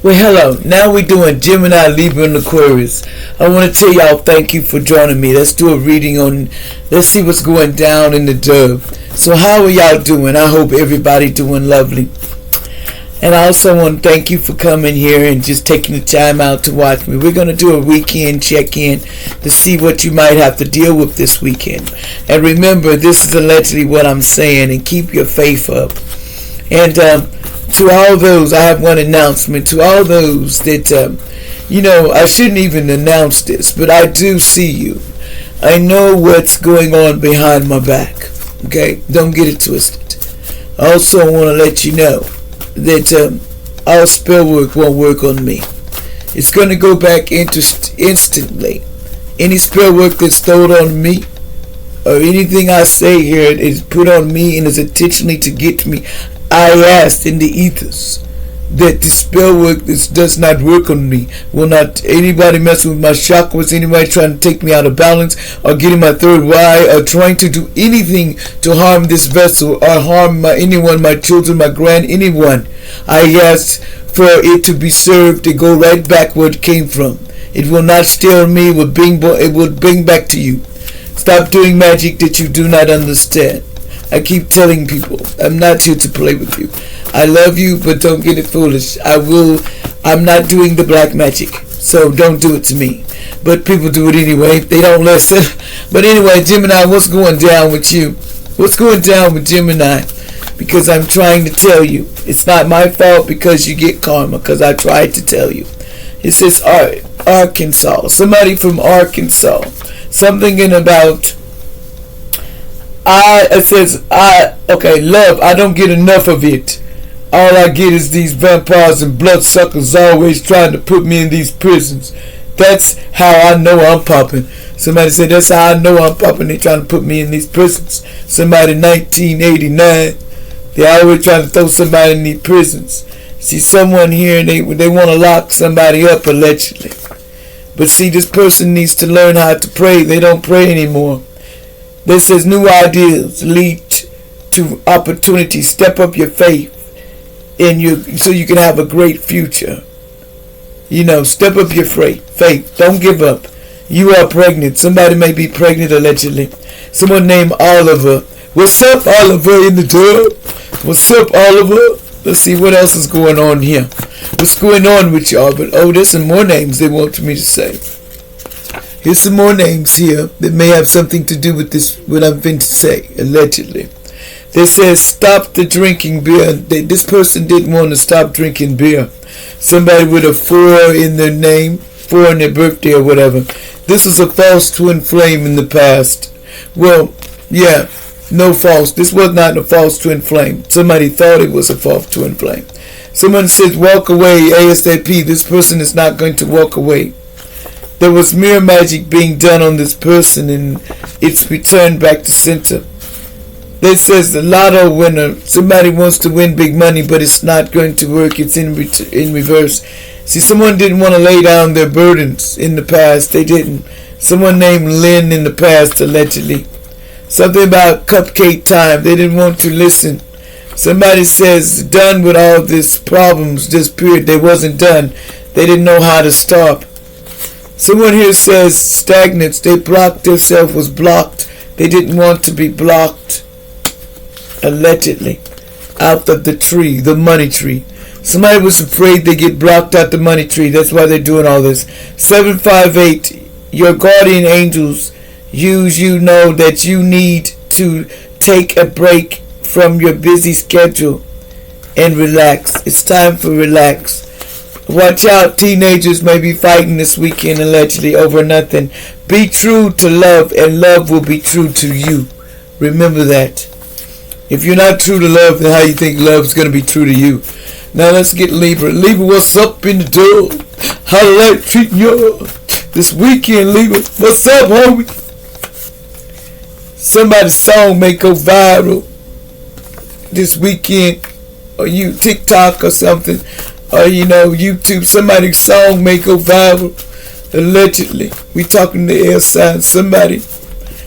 Well, hello. Now we're doing Gemini, Libra, and Aquarius. I want to tell y'all thank you for joining me. Let's do a reading on, let's see what's going down in the dove. So how are y'all doing? I hope everybody doing lovely. And I also want to thank you for coming here and just taking the time out to watch me. We're going to do a weekend check-in to see what you might have to deal with this weekend. And remember, this is allegedly what I'm saying, and keep your faith up. And to all those, I have one announcement. To all those that, I shouldn't even announce this, but I do see you. I know what's going on behind my back. Okay? Don't get it twisted. I also want to let you know that our spell work won't work on me. It's going to go back instantly. Any spell work that's stolen on me, or anything I say here is put on me and is intentionally to get me. I asked in the ethers that the spell work does not work on me. Will not anybody mess with my chakras, anybody trying to take me out of balance, or getting my third eye, or trying to do anything to harm this vessel, or harm anyone, my children, my anyone. I asked for it to be served to go right back where it came from. It will not steal me, it will bring back to you. Stop doing magic that you do not understand. I keep telling people, I'm not here to play with you. I love you, but don't get it foolish. I'm not doing the black magic, so don't do it to me. But people do it anyway. They don't listen. But anyway, Gemini, what's going down with you? What's going down with Gemini? Because I'm trying to tell you. It's not my fault because you get karma, because I tried to tell you. It says Arkansas. Somebody from Arkansas. Something in about... love, I don't get enough of it. All I get is these vampires and bloodsuckers always trying to put me in these prisons. That's how I know I'm popping. Somebody said, that's how I know I'm popping. They trying to put me in these prisons. Somebody 1989. They always trying to throw somebody in these prisons. See someone here and they want to lock somebody up allegedly. But see, this person needs to learn how to pray. They don't pray anymore. This says new ideas lead to opportunities. Step up your faith so you can have a great future. Step up your faith. Don't give up. You are pregnant. Somebody may be pregnant allegedly. Someone named Oliver. What's up, Oliver in the door? What's up, Oliver? Let's see what else is going on here. What's going on with y'all? But there's some more names they want me to say. Here's some more names here that may have something to do with this, what I'm going to say, allegedly. They says, stop the drinking beer. This person didn't want to stop drinking beer. Somebody with a 4 in their name, 4 in their birthday or whatever. This was a false twin flame in the past. Well, yeah, no false. This was not a false twin flame. Somebody thought it was a false twin flame. Someone said, walk away ASAP. This person is not going to walk away. There was mirror magic being done on this person and it's returned back to center. It says the lotto winner. Somebody wants to win big money, but it's not going to work. It's in reverse. See, someone didn't want to lay down their burdens in the past. They didn't. Someone named Lynn in the past, allegedly. Something about cupcake time. They didn't want to listen. Somebody says, done with all these problems, this period. They wasn't done. They didn't know how to stop. Someone here says stagnants. They blocked themselves, was blocked. They didn't want to be blocked. Allegedly. Out of the tree, the money tree. Somebody was afraid they get blocked out the money tree. That's why they're doing all this. 758. Your guardian angels know that you need to take a break from your busy schedule and relax. It's time for relax. Watch out, teenagers may be fighting this weekend allegedly over nothing. Be true to love and love will be true to you. Remember that. If you're not true to love, then how you think love's going to be true to you? Now let's get Libra. Libra, what's up in the door? How the life treating you this weekend, Libra? What's up, homie? Somebody's song may go viral this weekend, or you TikTok or something. Or YouTube, somebody's song may go viral. Allegedly. We talking to air signs. Somebody.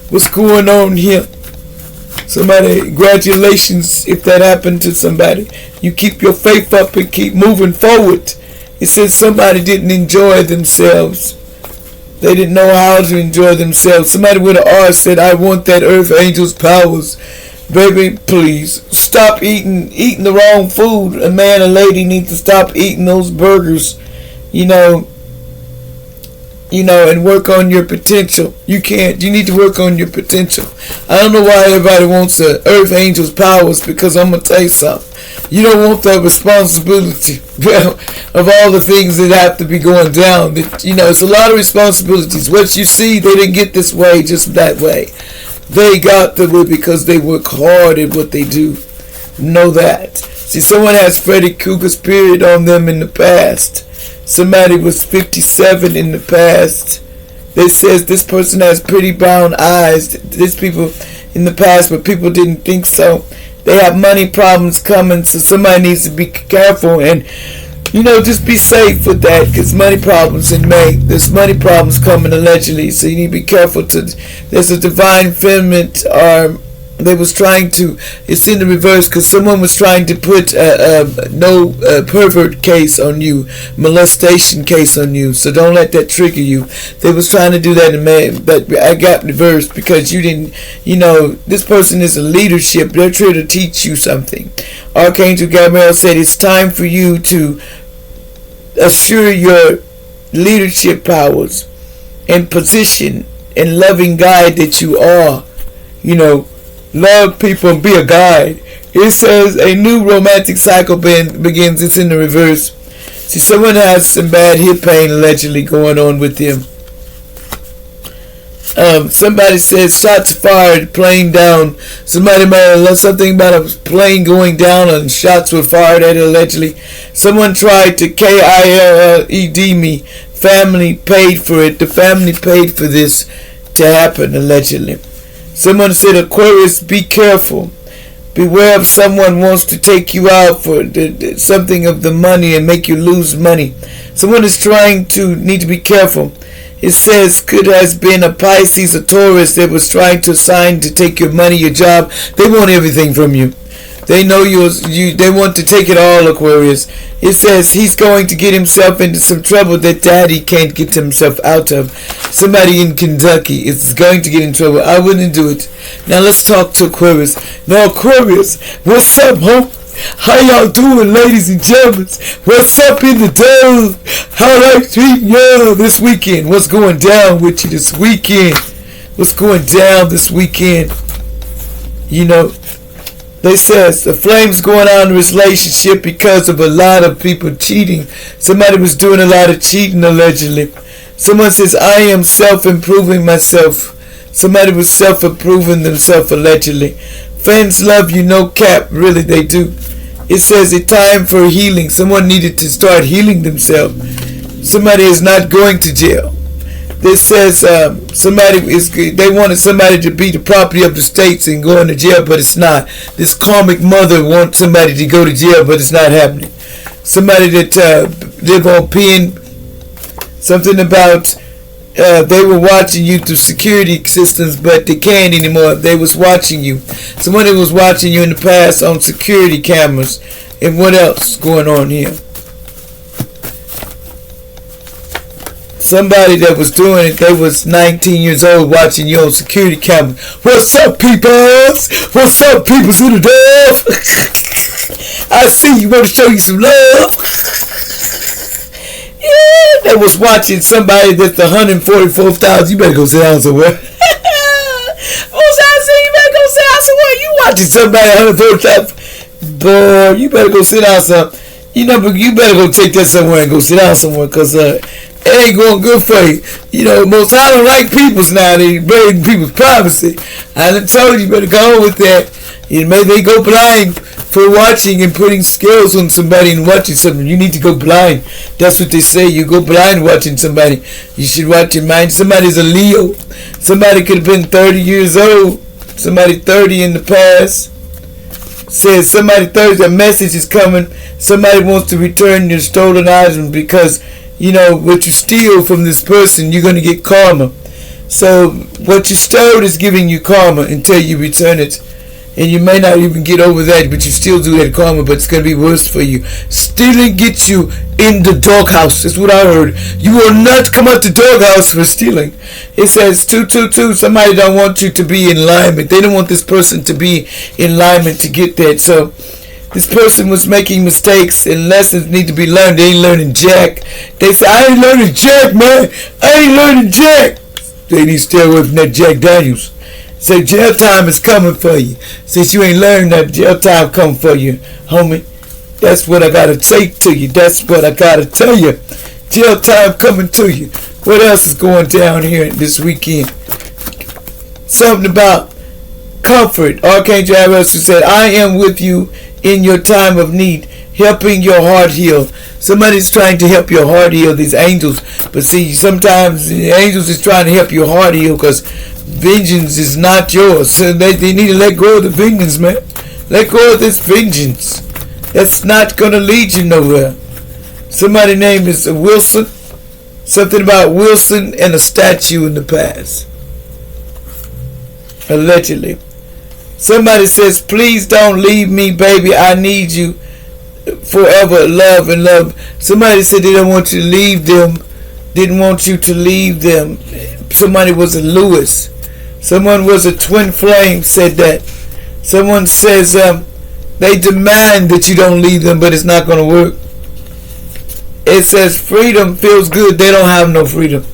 What's going on here? Somebody, congratulations if that happened to somebody. You keep your faith up and keep moving forward. It says somebody didn't enjoy themselves. They didn't know how to enjoy themselves. Somebody with an R said, I want that earth angel's powers. Baby, please stop eating the wrong food. A man, a lady needs to stop eating those burgers, and work on your potential. You need to work on your potential. I don't know why everybody wants the earth angel's powers, because I'm going to tell you something. You don't want that responsibility of all the things that have to be going down. It's a lot of responsibilities. What you see, they didn't get this way just that way. They got the way because they work hard at what they do. Know that. See, someone has Freddy Krueger's period on them in the past. Somebody was 57 in the past. They says this person has pretty brown eyes. These people in the past, but people didn't think so. They have money problems coming, so somebody needs to be careful and, just be safe with that, because money problems in May. There's money problems coming allegedly, so you need to be careful. There's a divine feminine they was trying to, it's in the reverse, because someone was trying to put no pervert case on you, molestation case on you, so don't let that trigger you. They was trying to do that in May, but I got reversed because you didn't, this person is a leadership. They're trying to teach you something. Archangel Gabriel said it's time for you to assure your leadership powers and position and loving guide that you are. Love people and be a guide. It says a new romantic cycle begins. It's in the reverse. See, someone has some bad hip pain allegedly going on with them. Somebody says shots fired, plane down. Somebody might have left something about a plane going down and shots were fired at it allegedly. Someone tried to KILLED me. Family paid for it. The family paid for this to happen allegedly. Someone said, Aquarius, be careful. Beware of someone wants to take you out for something of the money and make you lose money. Someone is need to be careful. It says, could has been a Pisces, a Taurus that was trying to assign to take your money, your job. They want everything from you. They know they want to take it all, Aquarius. It says he's going to get himself into some trouble that daddy can't get himself out of. Somebody in Kentucky is going to get in trouble. I wouldn't do it. Now let's talk to Aquarius. Now Aquarius, what's up, huh? How y'all doing, ladies and gentlemen? What's up in the dome? How are you treating y'all this weekend? What's going down with you this weekend? What's going down this weekend? They says the flames going on in this relationship because of a lot of people cheating. Somebody was doing a lot of cheating allegedly. Someone says, I am self-improving myself. Somebody was self-improving themselves allegedly. Fans love you, no cap. Really, they do. It says it's time for healing. Someone needed to start healing themselves. Somebody is not going to jail. This says they wanted somebody to be the property of the states and go into jail, but it's not. This karmic mother wants somebody to go to jail, but it's not happening. Somebody that live on pen, something about they were watching you through security systems, but they can't anymore. They was watching you. Somebody was watching you in the past on security cameras. And what else going on here? Somebody that was doing it, they was 19 years old watching you on security camera. What's up, peoples? What's up, peoples in the dove? I see you want to show you some love. Yeah, they was watching somebody that's 144,000. You better go sit down somewhere. You better go sit down somewhere. You watching somebody 144,000. Boy, you better go sit down somewhere. But you better go take that somewhere and go sit down somewhere, because it ain't going good for you. Most I don't like people's now. They breaking people's privacy. I done told you better go on with that. Maybe they go blind for watching and putting skills on somebody and watching something. You need to go blind. That's what they say. You go blind watching somebody. You should watch your mind. Somebody's a Leo. Somebody could have been 30 years old. Somebody 30 in the past. Says somebody 30, a message is coming. Somebody wants to return your stolen items because what you steal from this person, you're going to get karma. So what you stole is giving you karma until you return it. And you may not even get over that, but you still do that karma, but it's going to be worse for you. Stealing gets you in the doghouse. That's what I heard. You will not come out the doghouse for stealing. It says 222. Somebody don't want you to be in alignment. They don't want this person to be in alignment to get that. So this person was making mistakes and lessons need to be learned. They ain't learning jack. They say, I ain't learning jack, man. I ain't learning jack. They need to stay away from that Jack Daniels. Say jail time is coming for you. Since you ain't learned that, jail time coming for you, homie. That's what I gotta say to you. That's what I gotta tell you. Jail time coming to you. What else is going down here this weekend? Something about comfort. Archangel Ariel said, I am with you in your time of need, helping your heart heal. Somebody's trying to help your heart heal, these angels. But see, sometimes the angels is trying to help your heart heal because vengeance is not yours. So they need to let go of the vengeance, man. Let go of this vengeance. That's not going to lead you nowhere. Somebody's name is Wilson. Something about Wilson and a statue in the past. Allegedly. Somebody says, please don't leave me, baby. I need you forever. Love and love. Somebody said they don't want you to leave them. Didn't want you to leave them. Somebody was a Lewis. Someone was a twin flame, said that. Someone says they demand that you don't leave them, but it's not going to work. It says freedom feels good. They don't have no freedom.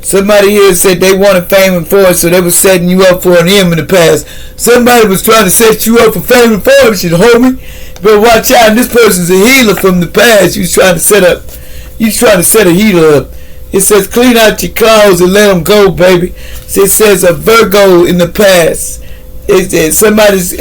Somebody here said they wanted fame and fortune, so they were setting you up for an M in the past. Somebody was trying to set you up for fame and fortune, homie. But watch out, this person's a healer from the past. You trying to set a healer up. It says clean out your clothes and let them go, baby. It says a Virgo in the past. Somebody's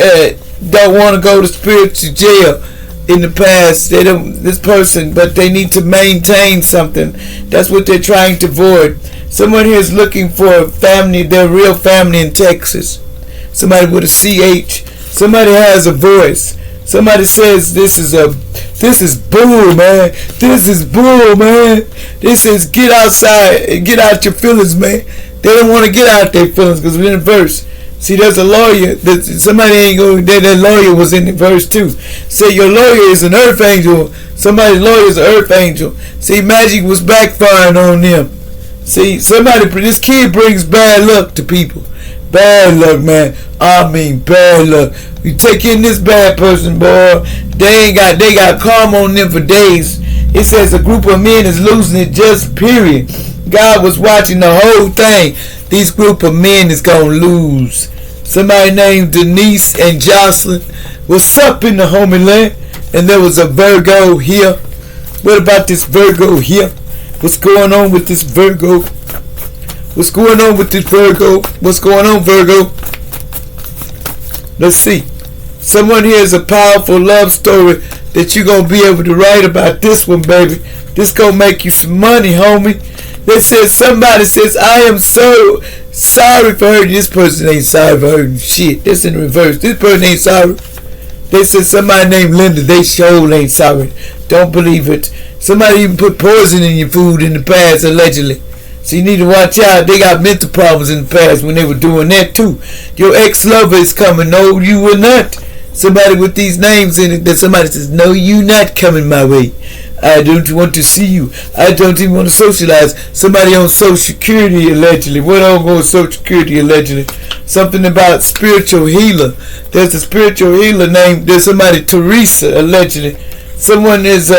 don't want to go to spiritual jail in the past. They don't, this person, but they need to maintain something. That's what they're trying to avoid. Someone here is looking for a family, their real family in Texas. Somebody with a CH. Somebody has a voice. Somebody says this is bull, man. This is bull, man. This is get outside and get out your feelings, man. They don't want to get out their feelings because we're in the verse. See, there's a lawyer. Somebody ain't going. That lawyer was in the verse too. Say your lawyer is an earth angel. Somebody's lawyer is an earth angel. See, magic was backfiring on them. See, this kid brings bad luck to people. Bad luck, man. I mean, bad luck. You take in this bad person, boy. They got karma on them for days. It says a group of men is losing it, just period. God was watching the whole thing. These group of men is gonna lose. Somebody named Denise and Jocelyn. What's up in the homie land? And there was a Virgo here. What about this Virgo here? What's going on with this Virgo? What's going on with this Virgo? What's going on, Virgo? Let's see. Someone here has a powerful love story that you're going to be able to write about this one, baby. This going to make you some money, homie. They said, somebody says, I am so sorry for hurting. This person ain't sorry for hurting shit. That's in reverse. This person ain't sorry. They said somebody named Linda. They sure ain't sorry. Don't believe it. Somebody even put poison in your food in the past, allegedly. So you need to watch out. They got mental problems in the past when they were doing that too. Your ex-lover is coming. No, you will not. Somebody with these names in it that somebody says, no, you not coming my way. I don't want to see you. I don't even want to socialize. Somebody on Social Security, allegedly. What on Social Security, allegedly? Something about spiritual healer. There's a spiritual healer named, there's somebody, Teresa, allegedly. Someone is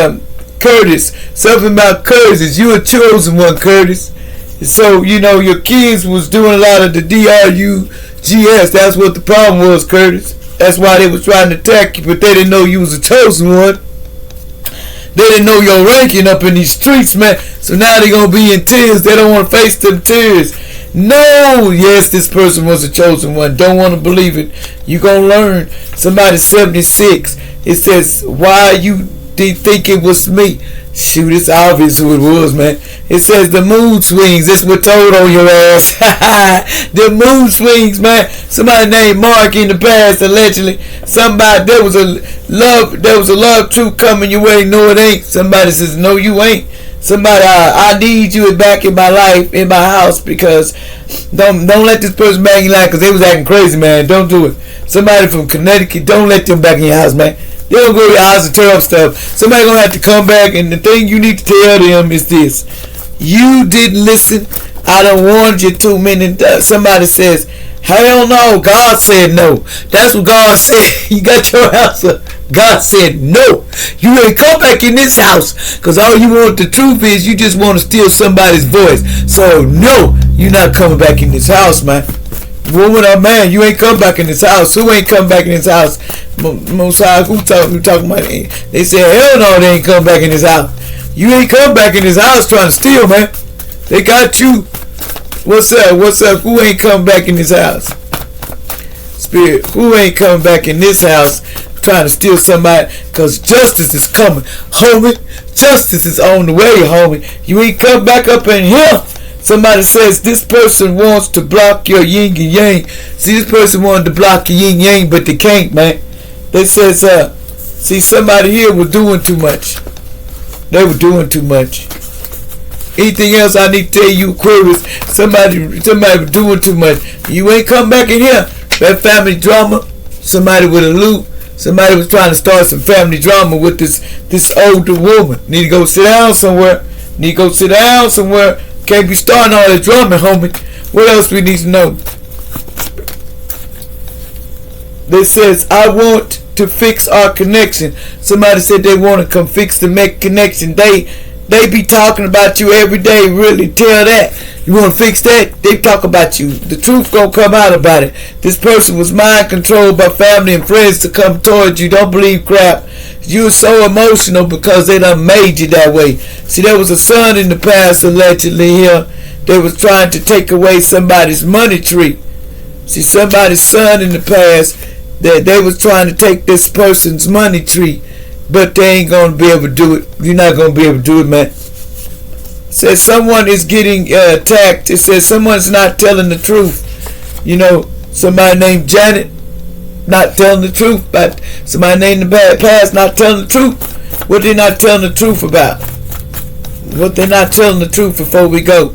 Curtis. Something about Curtis. You a chosen one, Curtis. So, you know, your kids was doing a lot of the DRUGS. That's what the problem was, Curtis. That's why they was trying to attack you, but they didn't know you was a chosen one. They didn't know your ranking up in these streets, man. So now they going to be in tears. They don't want to face them tears. No, yes, this person was a chosen one. Don't want to believe it. You going to learn. Somebody 76. It says, why you think it was me? Shoot, it's obvious who it was, man. It says the mood swings. This was told on your ass. The mood swings, man. Somebody named Mark in the past, allegedly. There was a love truth coming your way. No, it ain't. Somebody says, no, you ain't. Somebody, I need you back in my life, in my house, because don't let this person back in your life because they was acting crazy, man. Don't do it. Somebody from Connecticut, don't let them back in your house, man. They don't go to your house and tear up stuff. Somebody gonna have to come back, and the thing you need to tell them is this: you didn't listen. I done warned you too many times. Somebody says, hell no, God said no. That's what God said. You got your answer. God said no. You ain't come back in this house because all you want, the truth is, you just want to steal somebody's voice. So no, you're not coming back in this house, man. Woman or man, you ain't come back in this house. Who ain't come back in this house? Most High, who talking about it? They said, hell no, they ain't come back in this house. You ain't come back in this house trying to steal, man. They got you. What's up? What's up? Who ain't come back in this house? Spirit, who ain't come back in this house trying to steal somebody? Because justice is coming, homie. Justice is on the way, homie. You ain't come back up in here. Somebody says this person wants to block your yin and yang. See, this person wanted to block your yin and yang, but they can't, man. They says, see, somebody here was doing too much. They were doing too much. Anything else I need to tell you, Aquarius? Somebody was doing too much. You ain't come back in here. That family drama. Somebody with a loop. Somebody was trying to start some family drama with this older woman. Need to go sit down somewhere. Can't be starting all this drama, homie. What else we need to know? They says, I want to fix our connection. Somebody said they want to come fix the connection. They be talking about you every day. Really, tell that. You want to fix that? They talk about you. The truth gonna come out about it. This person was mind controlled by family and friends to come towards you. Don't believe crap. You were so emotional because they done made you that way. See, there was a son in the past allegedly here. They was trying to take away somebody's money tree. See, somebody's son in the past, that they was trying to take this person's money tree. But they ain't going to be able to do it. You're not going to be able to do it, man. It says someone is getting attacked. It says someone's not telling the truth. You know, somebody named Janet not telling the truth. But somebody named the past not telling the truth. What they not telling the truth about? What they not telling the truth before we go?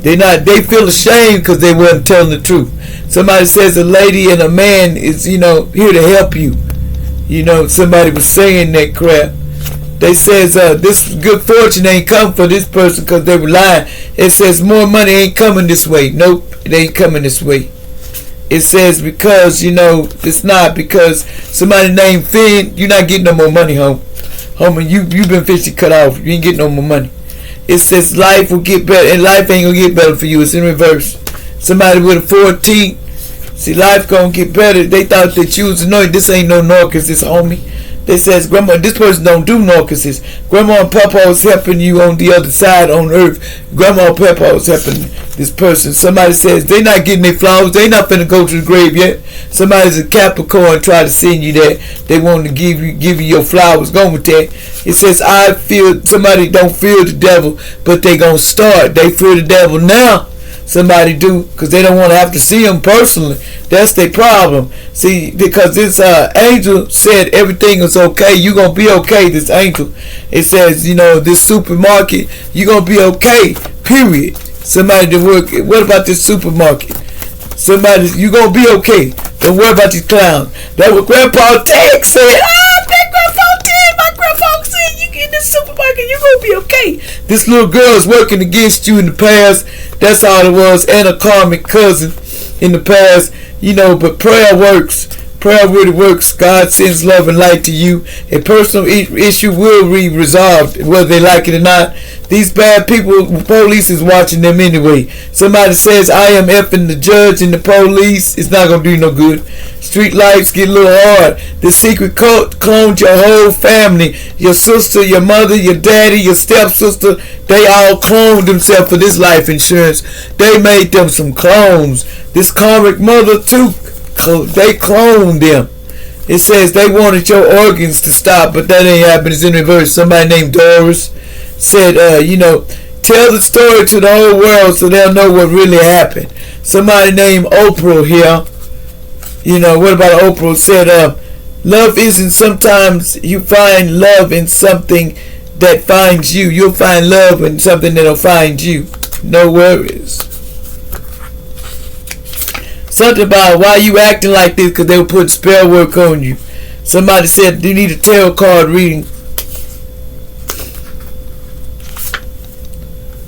They feel ashamed because they wasn't telling the truth. Somebody says a lady and a man is, here to help you. Somebody was saying that crap. They says this good fortune ain't come for this person because they were lying. It says more money ain't coming this way. Nope, it ain't coming this way. It says because, it's not because somebody named Finn, you're not getting no more money, homie. You've been officially cut off. You ain't getting no more money. It says life will get better, and life ain't gonna get better for you. It's in reverse. Somebody with a 14. See, life gonna get better. They thought that you was annoying. This ain't no narcissist, homie. They says, Grandma, this person don't do narcissist. Grandma and Papa is helping you on the other side on earth. Grandma and Papa is helping this person. Somebody says they not getting their flowers. They not finna go to the grave yet. Somebody's a Capricorn try to send you that. They want to give you your flowers. Go with that. It says I feel somebody don't fear the devil, but they gonna start. They fear the devil now. Somebody do, because they don't want to have to see him personally. That's their problem. See, because this angel said everything is okay. You're going to be okay, this angel. It says, this supermarket, you're going to be okay, period. Somebody to work, what about this supermarket? Somebody, you're going to be okay. Don't worry about these clowns. That's what Grandpa Ted said. My grandpa said you get in the supermarket, you're going to be okay. This little girl is working against you in the past. That's all it was. And a karmic cousin in the past. But prayer works. Prayer really works. God sends love and light to you. A personal issue will be resolved, whether they like it or not. These bad people, police is watching them anyway. Somebody says, I am effing the judge and the police. It's not going to do no good. Street lights get a little hard. The secret cult cloned your whole family. Your sister, your mother, your daddy, your stepsister. They all cloned themselves for this life insurance. They made them some clones. This karmic mother too. They cloned them. It says they wanted your organs to stop, but that ain't happening. It's in reverse. Somebody named Doris said, tell the story to the whole world so they'll know what really happened. Somebody named Oprah here. What about Oprah? Said, love isn't sometimes you find love in something that finds you. You'll find love in something that'll find you. No worries. Something about why you acting like this, because they were putting spell work on you. Somebody said you need a tarot card reading.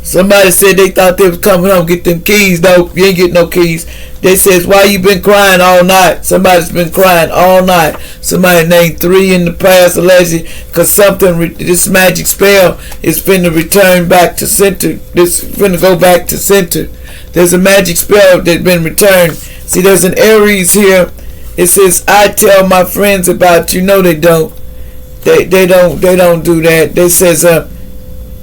Somebody said they thought they was coming home, get them keys. No, you ain't getting no keys. They says, why you been crying all night? Somebody's been crying all night. Somebody named 3 in the past allegedly, because something, this magic spell is finna return back to center. This finna go back to center. There's a magic spell that's been returned. See, there's an Aries here. It says, I tell my friends about you. No, they don't. They don't do that. They says,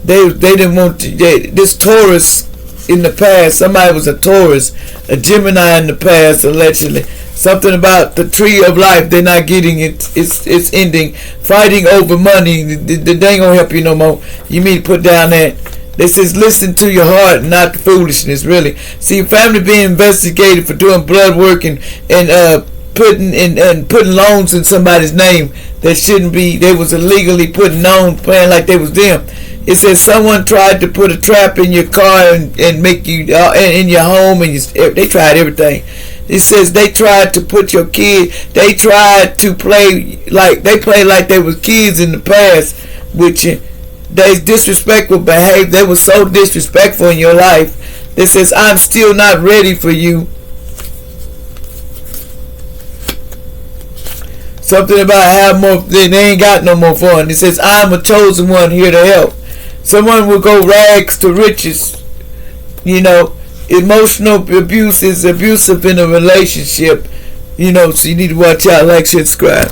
they didn't want to, this Taurus in the past, somebody was a Taurus, a Gemini in the past allegedly. Something about the tree of life, they're not getting it. It's ending. Fighting over money, they ain't gonna help you no more. You need to put down that. This is listen to your heart, not the foolishness, really. See, family being investigated for doing blood work and putting loans in somebody's name that shouldn't be. They was illegally putting loans, playing like they was them. It says someone tried to put a trap in your car and make you in your home, and they tried everything. It says they tried to put your kid. They tried to play like they was kids in the past, which they disrespectful behavior. They were so disrespectful in your life. It says I'm still not ready for you. Something about how more they ain't got no more fun. It says I'm a chosen one here to help. Someone will go rags to riches. You know, emotional abuse is abusive in a relationship. You know, so you need to watch out, like, subscribe.